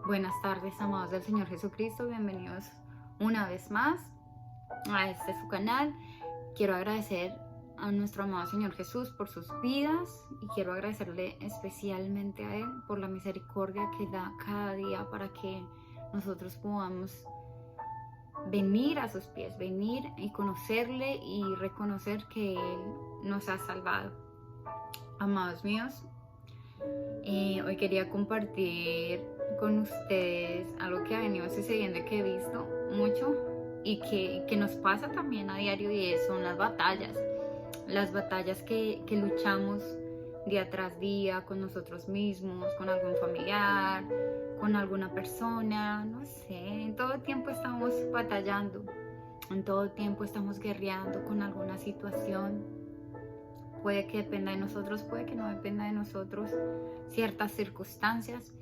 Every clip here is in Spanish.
Buenas tardes, amados del Señor Jesucristo. Bienvenidos una vez más a su canal. Quiero agradecer a nuestro amado Señor Jesús por sus vidas y quiero agradecerle especialmente a Él por la misericordia que da cada día para que nosotros podamos venir a sus pies, venir y conocerle y reconocer que Él nos ha salvado. Amados míos, hoy quería compartir con ustedes algo que ha venido sucediendo y que he visto mucho y que nos pasa también a diario, y son las batallas que luchamos día tras día con nosotros mismos, con algún familiar, con alguna persona, no sé. En todo tiempo estamos batallando, en todo tiempo estamos guerreando con alguna situación. Puede que dependa de nosotros, puede que no dependa de nosotros ciertas circunstancias,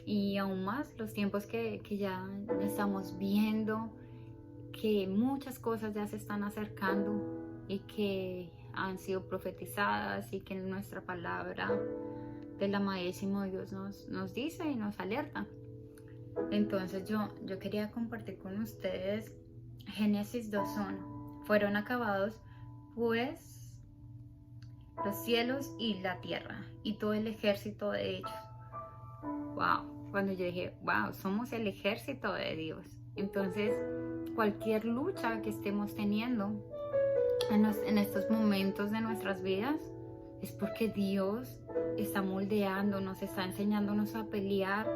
y aún más los tiempos que ya estamos viendo, que muchas cosas ya se están acercando y que han sido profetizadas y que nuestra palabra del amadísimo Dios nos dice y nos alerta. Entonces yo quería compartir con ustedes Génesis 2:1. Fueron acabados pues los cielos y la tierra y todo el ejército de ellos. Wow, cuando yo dije, wow, somos el ejército de Dios. Entonces, cualquier lucha que estemos teniendo en estos momentos de nuestras vidas es porque Dios está moldeándonos, está enseñándonos a pelear,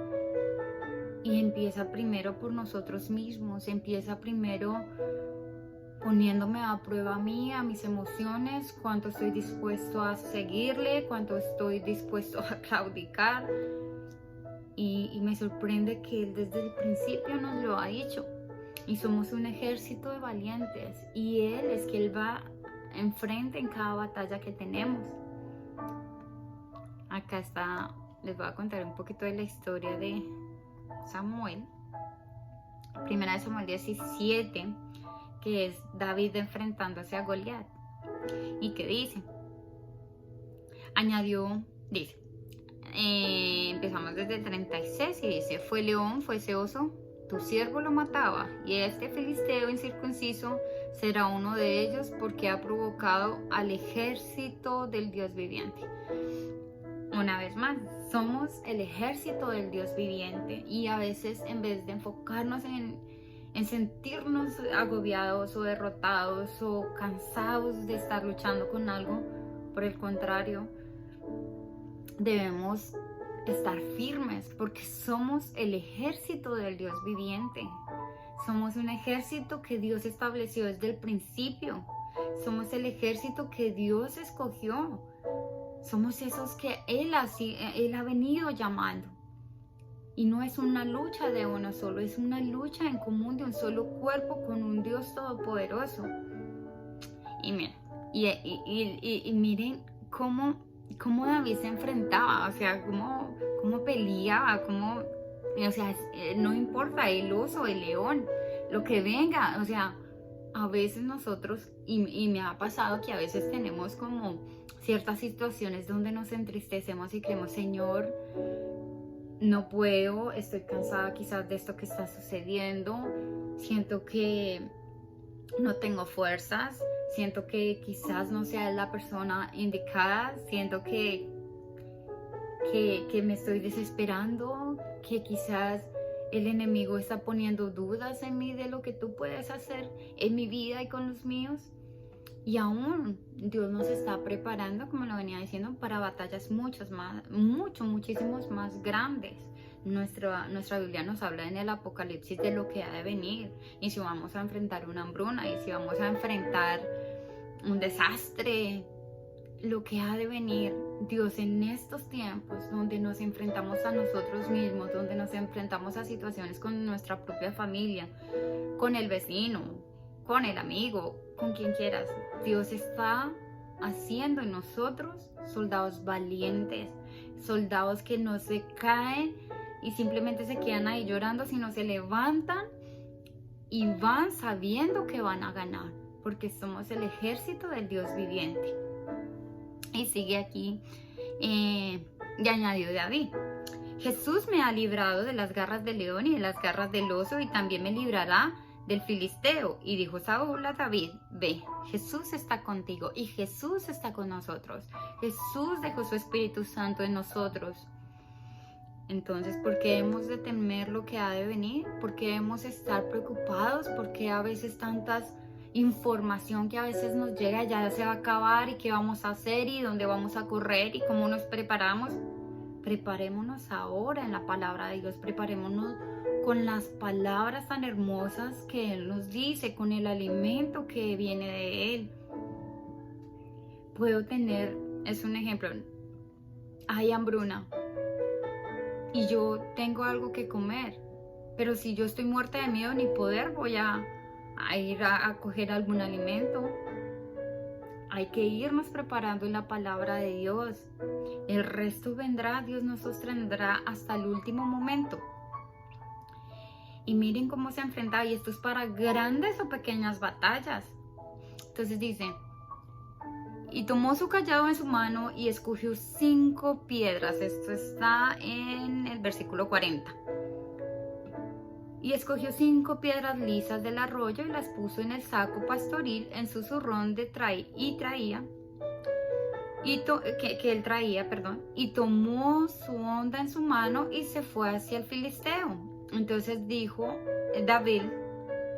y empieza primero por nosotros mismos, empieza primero poniéndome a prueba a mí, a mis emociones, cuánto estoy dispuesto a seguirle, cuánto estoy dispuesto a claudicar. Y me sorprende que Él desde el principio nos lo ha dicho. Y somos un ejército de valientes. Y Él va enfrente en cada batalla que tenemos. Acá está, les voy a contar un poquito de la historia de Samuel. Primera de Samuel 17, que es David enfrentándose a Goliat. ¿Y qué dice? Dice, empezamos desde el 36 y dice: fue león, fuese oso, tu siervo lo mataba, y este filisteo incircunciso será uno de ellos, porque ha provocado al ejército del Dios viviente. Una vez más, somos el ejército del Dios viviente, y a veces, en vez de enfocarnos en sentirnos agobiados o derrotados o cansados de estar luchando con algo, por el contrario, debemos estar firmes, porque somos el ejército del Dios viviente. Somos un ejército que Dios estableció desde el principio. Somos el ejército que Dios escogió. Somos esos que Él ha venido llamando. Y no es una lucha de uno solo, es una lucha en común de un solo cuerpo con un Dios todopoderoso. Y miren, y miren cómo David se enfrentaba, o sea, cómo peleaba, o sea, no importa el oso, el león, lo que venga. O sea, a veces nosotros, y me ha pasado que a veces tenemos como ciertas situaciones donde nos entristecemos y creemos: Señor, no puedo, estoy cansada quizás de esto que está sucediendo, siento que no tengo fuerzas, siento que quizás no sea la persona indicada, siento que me estoy desesperando, que quizás el enemigo está poniendo dudas en mí de lo que tú puedes hacer en mi vida y con los míos. Y aún Dios nos está preparando, como lo venía diciendo, para batallas muchísimos más grandes. Nuestra Biblia nos habla en el Apocalipsis de lo que ha de venir, y si vamos a enfrentar una hambruna, y si vamos a enfrentar un desastre, lo que ha de venir. Dios, en estos tiempos donde nos enfrentamos a nosotros mismos, donde nos enfrentamos a situaciones con nuestra propia familia, con el vecino, con el amigo, con quien quieras, Dios está haciendo en nosotros soldados valientes, soldados que no se caen y simplemente se quedan ahí llorando, sino se levantan y van sabiendo que van a ganar, porque somos el ejército del Dios viviente. Y sigue aquí, y añadió David: Jesús me ha librado de las garras del león y de las garras del oso, y también me librará del filisteo. Y dijo Saúl a David: ve, Jesús está contigo y Jesús está con nosotros. Jesús dejó su Espíritu Santo en nosotros. Entonces, ¿por qué hemos de temer lo que ha de venir? ¿Por qué hemos de estar preocupados? ¿Por qué a veces tantas información que a veces nos llega, ya se va a acabar, y qué vamos a hacer y dónde vamos a correr y cómo nos preparamos? Preparémonos ahora en la palabra de Dios, preparémonos con las palabras tan hermosas que Él nos dice, con el alimento que viene de Él. Puedo tener, es un ejemplo, hay hambruna y yo tengo algo que comer, pero si yo estoy muerta de miedo ni poder, voy a ir a coger algún alimento. Hay que irnos preparando en la palabra de Dios. El resto vendrá, Dios nos sostendrá hasta el último momento. Y miren cómo se enfrenta, y esto es para grandes o pequeñas batallas. Entonces dice: y tomó su callado en su mano y escogió 5 piedras. Esto está en el versículo 40. Y escogió 5 piedras lisas del arroyo y las puso en el saco pastoril en su zurrón que él traía, y tomó su honda en su mano y se fue hacia el filisteo. Entonces David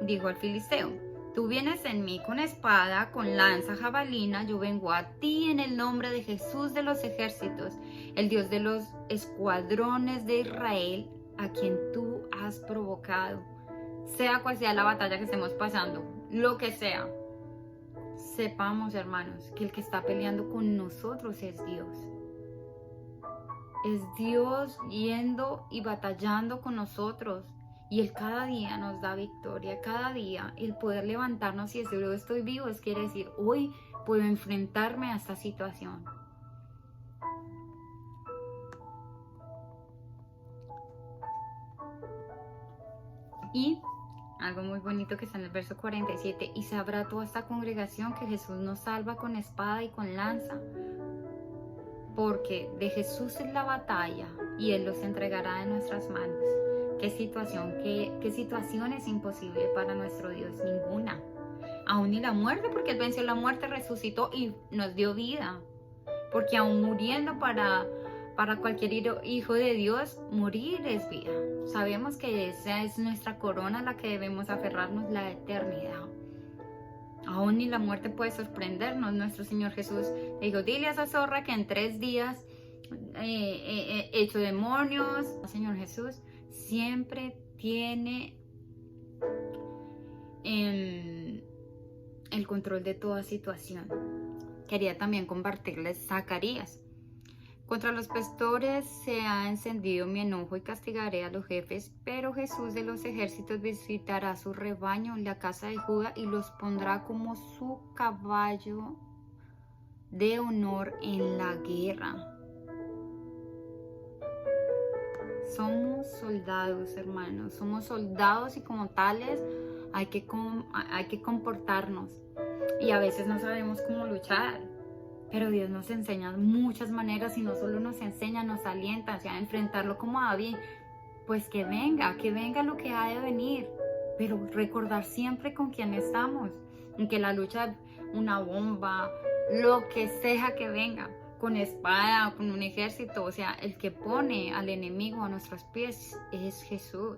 dijo al filisteo: tú vienes en mí con espada, con lanza, jabalina, yo vengo a ti en el nombre de Jesús de los ejércitos, el Dios de los escuadrones de Israel, a quien tú has provocado. Sea cual sea la batalla que estemos pasando, lo que sea, sepamos, hermanos, que el que está peleando con nosotros es Dios. Es Dios yendo y batallando con nosotros. Y Él cada día nos da victoria, cada día el poder levantarnos y decir: yo estoy vivo, quiere decir, hoy puedo enfrentarme a esta situación. Y algo muy bonito que está en el verso 47: y sabrá toda esta congregación que Jesús nos salva con espada y con lanza, porque de Jesús es la batalla y Él los entregará en nuestras manos. ¿Qué situación es imposible para nuestro Dios? Ninguna. Aún ni la muerte, porque Él venció la muerte, resucitó y nos dio vida. Porque aún muriendo para cualquier hijo de Dios, morir es vida. Sabemos que esa es nuestra corona, la que debemos aferrarnos, la eternidad. Aún ni la muerte puede sorprendernos. Nuestro Señor Jesús dijo: dile a esa zorra que en 3 días hecho demonios. El Señor Jesús siempre tiene el control de toda situación. Quería también compartirles Zacarías. Contra los pastores se ha encendido mi enojo y castigaré a los jefes, pero Jesús de los ejércitos visitará su rebaño, la casa de Judá, y los pondrá como su caballo de honor en la guerra. Somos soldados, hermanos, somos soldados, y como tales hay que comportarnos. Y a veces no sabemos cómo luchar, pero Dios nos enseña muchas maneras, y no solo nos enseña, nos alienta, a enfrentarlo como David. Pues que venga lo que ha de venir, pero recordar siempre con quién estamos, en que la lucha, una bomba, lo que sea que venga, con espada, con un ejército, el que pone al enemigo a nuestros pies es Jesús.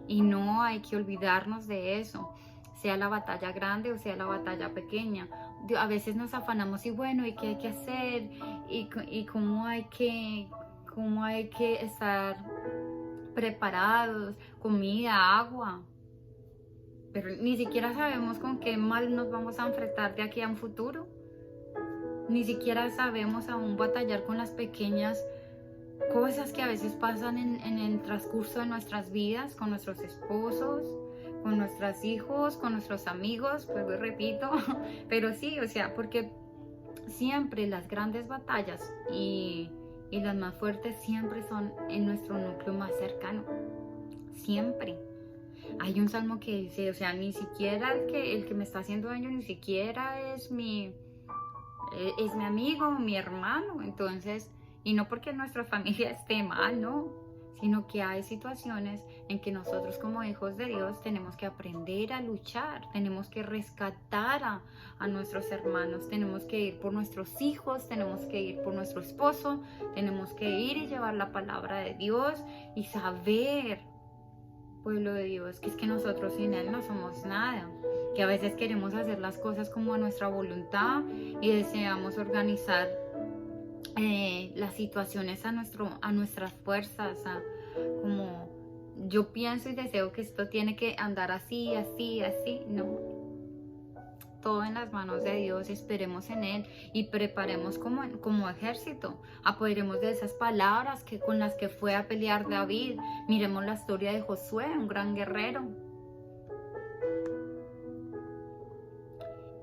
Y no hay que olvidarnos de eso, sea la batalla grande o sea la batalla pequeña. A veces nos afanamos y bueno, ¿y qué hay que hacer? ¿Y cómo hay que estar preparados? Comida, agua. Pero ni siquiera sabemos con qué mal nos vamos a enfrentar de aquí a un futuro. Ni siquiera sabemos aún batallar con las pequeñas cosas que a veces pasan en el transcurso de nuestras vidas, con nuestros esposos, con nuestros hijos, con nuestros amigos, pues repito, pero sí, porque siempre las grandes batallas y las más fuertes siempre son en nuestro núcleo más cercano, siempre. Hay un salmo que dice, ni siquiera el que me está haciendo daño, ni siquiera es mi amigo, mi hermano. Entonces, Y no porque nuestra familia esté mal, no, sino que hay situaciones en que nosotros como hijos de Dios tenemos que aprender a luchar, tenemos que rescatar a nuestros hermanos, tenemos que ir por nuestros hijos, tenemos que ir por nuestro esposo, tenemos que ir y llevar la palabra de Dios y saber, pueblo de Dios, que es que nosotros sin Él no somos nada, que a veces queremos hacer las cosas como a nuestra voluntad y deseamos organizar las situaciones a nuestras fuerzas, como yo pienso y deseo que esto tiene que andar así, así, así. No, todo en las manos de Dios, esperemos en Él y preparemos como ejército, apoderemos de esas palabras con las que fue a pelear David. Miremos la historia de Josué, un gran guerrero.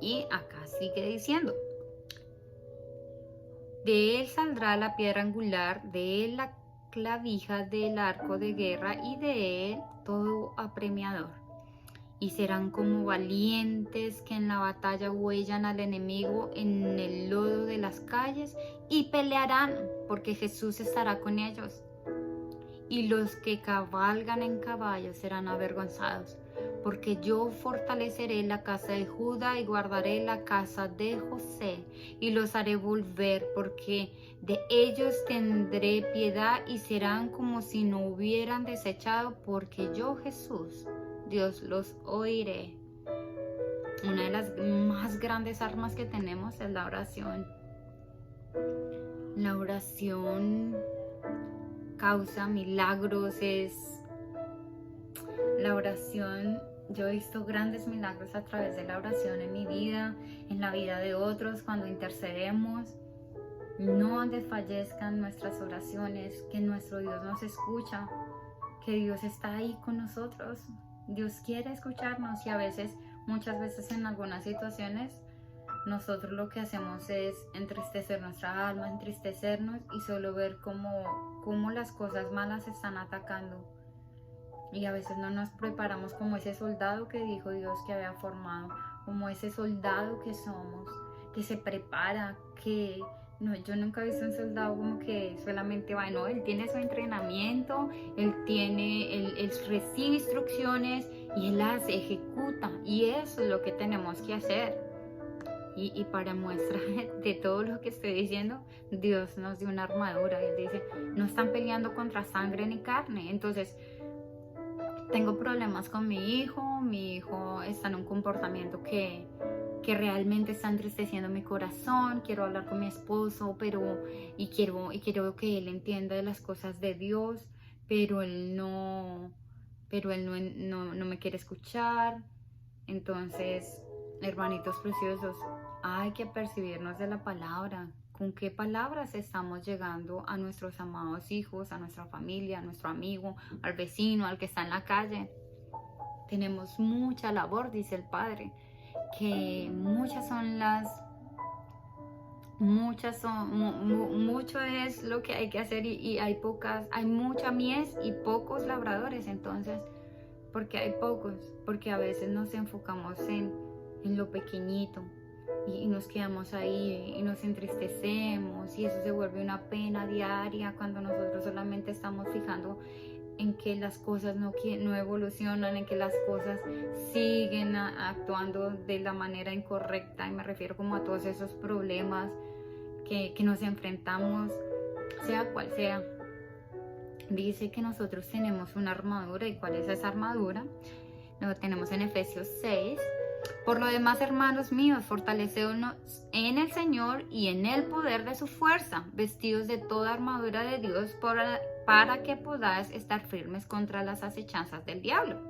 Y acá sigue diciendo: de él saldrá la piedra angular, de él la clavija del arco de guerra y de él todo apremiador. Y serán como valientes que en la batalla huellan al enemigo en el lodo de las calles y pelearán porque Jesús estará con ellos. Y los que cabalgan en caballos serán avergonzados, porque yo fortaleceré la casa de Judá y guardaré la casa de José, y los haré volver, porque de ellos tendré piedad y serán como si no hubieran desechado, porque yo, Jesús, Dios, los oiré. Una de las más grandes armas que tenemos es la oración. La oración causa milagros, la oración. Yo he visto grandes milagros a través de la oración en mi vida, en la vida de otros, cuando intercedemos. No desfallezcan nuestras oraciones, que nuestro Dios nos escucha, que Dios está ahí con nosotros. Dios quiere escucharnos y muchas veces en algunas situaciones, nosotros lo que hacemos es entristecer nuestra alma, entristecernos y solo ver cómo las cosas malas están atacando. Y a veces no nos preparamos como ese soldado que dijo Dios que había formado, como ese soldado que somos, que se prepara, no, yo nunca he visto un soldado como que solamente va, no, él tiene su entrenamiento, él recibe instrucciones y él las ejecuta, y eso es lo que tenemos que hacer. Y para muestra de todo lo que estoy diciendo, Dios nos dio una armadura. Él dice, no están peleando contra sangre ni carne. Entonces, tengo problemas con mi hijo está en un comportamiento que realmente está entristeciendo mi corazón. Quiero hablar con mi esposo, y quiero que él entienda de las cosas de Dios, pero él no me quiere escuchar. Entonces, hermanitos preciosos, hay que percibirnos de la palabra. ¿Con qué palabras estamos llegando a nuestros amados hijos, a nuestra familia, a nuestro amigo, al vecino, al que está en la calle? Tenemos mucha labor, dice el Padre, que mucho es lo que hay que hacer y hay mucha mies y pocos labradores. Entonces, ¿por qué hay pocos? Porque a veces nos enfocamos en lo pequeñito y nos quedamos ahí y nos entristecemos, y eso se vuelve una pena diaria cuando nosotros solamente estamos fijando en que las cosas no evolucionan, en que las cosas siguen actuando de la manera incorrecta, y me refiero como a todos esos problemas que nos enfrentamos, sea cual sea. Dice que nosotros tenemos una armadura. ¿Y cuál es esa armadura? Lo tenemos en Efesios 6. Por lo demás, hermanos míos, fortaleceos en el Señor y en el poder de su fuerza, vestidos de toda armadura de Dios para que podáis estar firmes contra las acechanzas del diablo.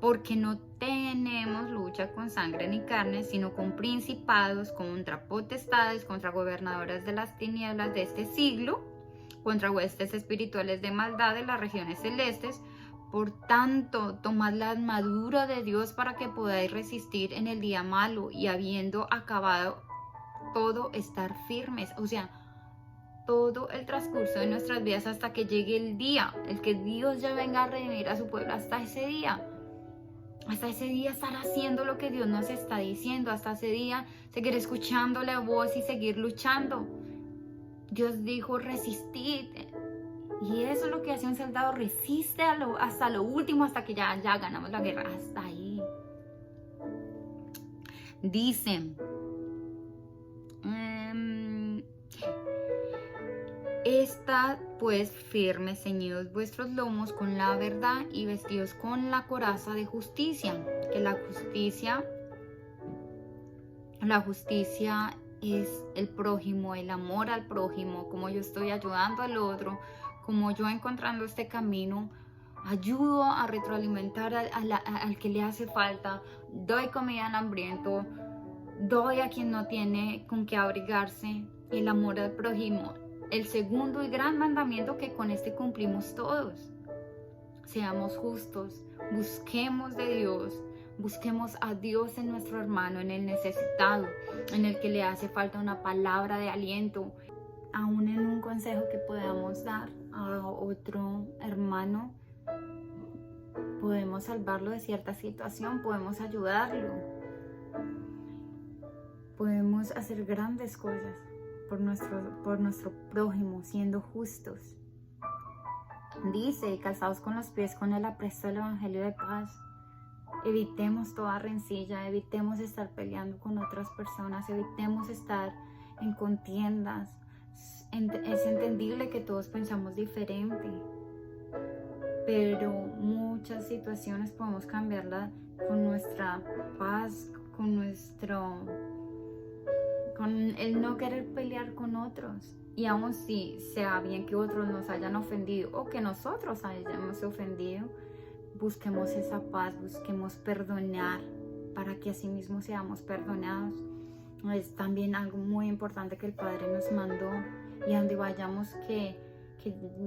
Porque no tenemos lucha con sangre ni carne, sino con principados, contra potestades, contra gobernadoras de las tinieblas de este siglo, contra huestes espirituales de maldad de las regiones celestes. Por tanto, tomad la armadura de Dios para que podáis resistir en el día malo, y habiendo acabado todo, estar firmes. O sea, todo el transcurso de nuestras vidas hasta que llegue el día, el que Dios ya venga a redimir a su pueblo, hasta ese día estar haciendo lo que Dios nos está diciendo, hasta ese día seguir escuchando la voz y seguir luchando. Dios dijo, resistid. Y eso es lo que hace un soldado, resiste hasta lo último, hasta que ya ganamos la guerra, hasta ahí. Dice, estad pues firmes, ceñidos vuestros lomos con la verdad y vestidos con la coraza de justicia. Que la justicia es el prójimo, el amor al prójimo, como yo estoy ayudando al otro, como yo encontrando este camino, ayudo a retroalimentar al que le hace falta, doy comida al hambriento, doy a quien no tiene con qué abrigarse, el amor al prójimo. El segundo y gran mandamiento que con este cumplimos todos. Seamos justos, busquemos de Dios, busquemos a Dios en nuestro hermano, en el necesitado, en el que le hace falta una palabra de aliento, aún en un consejo que podamos dar a otro hermano. Podemos salvarlo de cierta situación, podemos ayudarlo, podemos hacer grandes cosas por nuestro prójimo, siendo justos. Dice, calzados con los pies con el apresto del Evangelio de paz. Evitemos toda rencilla, evitemos estar peleando con otras personas, evitemos estar en contiendas. Es entendible que todos pensamos diferente, pero muchas situaciones podemos cambiarla con nuestra paz, con el no querer pelear con otros. Y aun si sea bien que otros nos hayan ofendido o que nosotros hayamos ofendido, busquemos esa paz, busquemos perdonar para que así mismo seamos perdonados. Es también algo muy importante que el Padre nos mandó, y a donde vayamos que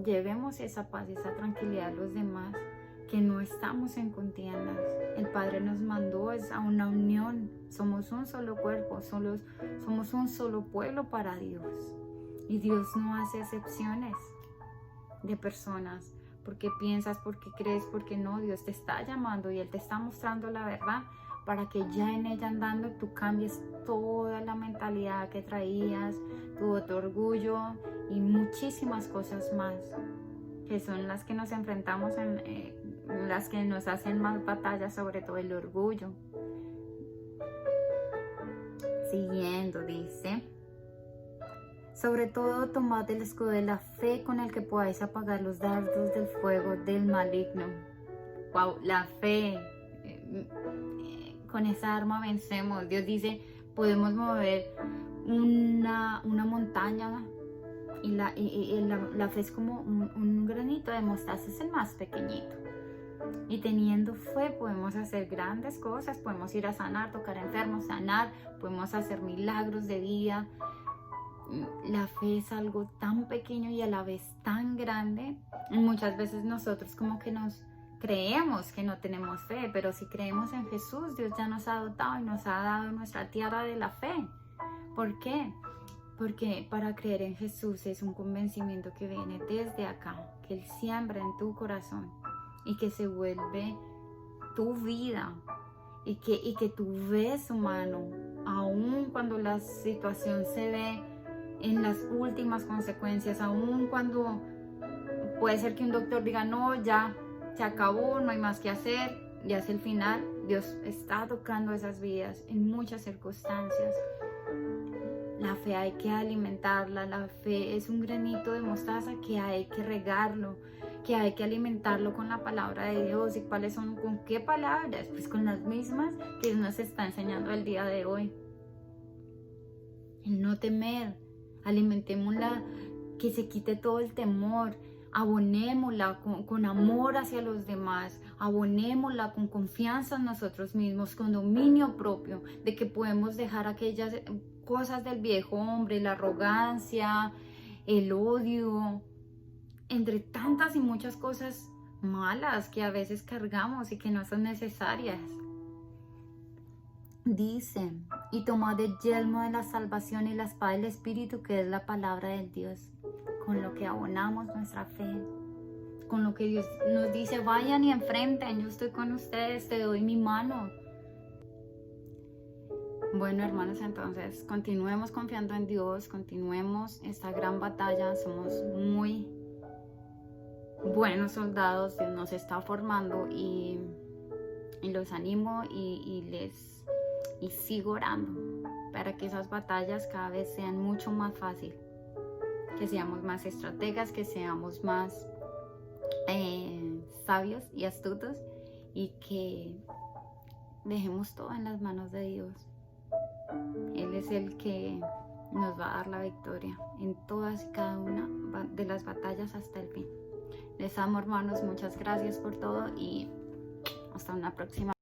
llevemos esa paz, esa tranquilidad a los demás, que no estamos en contiendas. El Padre nos mandó a una unión, somos un solo cuerpo, somos un solo pueblo para Dios. Y Dios no hace excepciones de personas, porque piensas, porque crees, porque no. Dios te está llamando y Él te está mostrando la verdad para que ya en ella andando tú cambies toda la mentalidad que traías, tu orgullo y muchísimas cosas más, que son las que nos enfrentamos, las que nos hacen más batallas, sobre todo el orgullo. Siguiendo, dice, sobre todo tomad el escudo de la fe con el que podáis apagar los dardos del fuego del maligno. Wow, la fe, con esa arma vencemos. Dios dice, podemos mover una montaña, y la fe es como un granito de mostaza, es el más pequeñito. Y teniendo fe podemos hacer grandes cosas, podemos ir a sanar, tocar enfermos, sanar, podemos hacer milagros de vida. La fe es algo tan pequeño y a la vez tan grande. Y muchas veces nosotros como que nos creemos que no tenemos fe, pero si creemos en Jesús, Dios ya nos ha dotado y nos ha dado nuestra tierra de la fe. ¿Por qué? Porque para creer en Jesús es un convencimiento que viene desde acá, que Él siembra en tu corazón y que se vuelve tu vida, y que tú ves su mano, aun cuando la situación se ve en las últimas consecuencias, aun cuando puede ser que un doctor diga, no, ya se acabó, no hay más que hacer, ya es el final. Dios está tocando esas vidas en muchas circunstancias. La fe hay que alimentarla, la fe es un granito de mostaza que hay que regarlo, que hay que alimentarlo con la palabra de Dios. ¿Y cuáles son? ¿Con qué palabras? Pues con las mismas que Dios nos está enseñando el día de hoy. El no temer, alimentémosla, que se quite todo el temor, abonémosla con amor hacia los demás, abonémosla con confianza en nosotros mismos, con dominio propio, de que podemos dejar aquellas cosas del viejo hombre, la arrogancia, el odio, entre tantas y muchas cosas malas que a veces cargamos y que no son necesarias. Dice, y tomad el yelmo de la salvación y la espada del Espíritu, que es la palabra de Dios, con lo que abonamos nuestra fe, con lo que Dios nos dice, vayan y enfrenten, yo estoy con ustedes, te doy mi mano. Bueno, hermanos, entonces continuemos confiando en Dios, continuemos esta gran batalla. Somos muy buenos soldados, Dios nos está formando y los animo y sigo orando para que esas batallas cada vez sean mucho más fáciles, que seamos más estrategas, que seamos más sabios y astutos y que dejemos todo en las manos de Dios. Él es el que nos va a dar la victoria en todas y cada una de las batallas hasta el fin. Les amo, hermanos, muchas gracias por todo y hasta una próxima.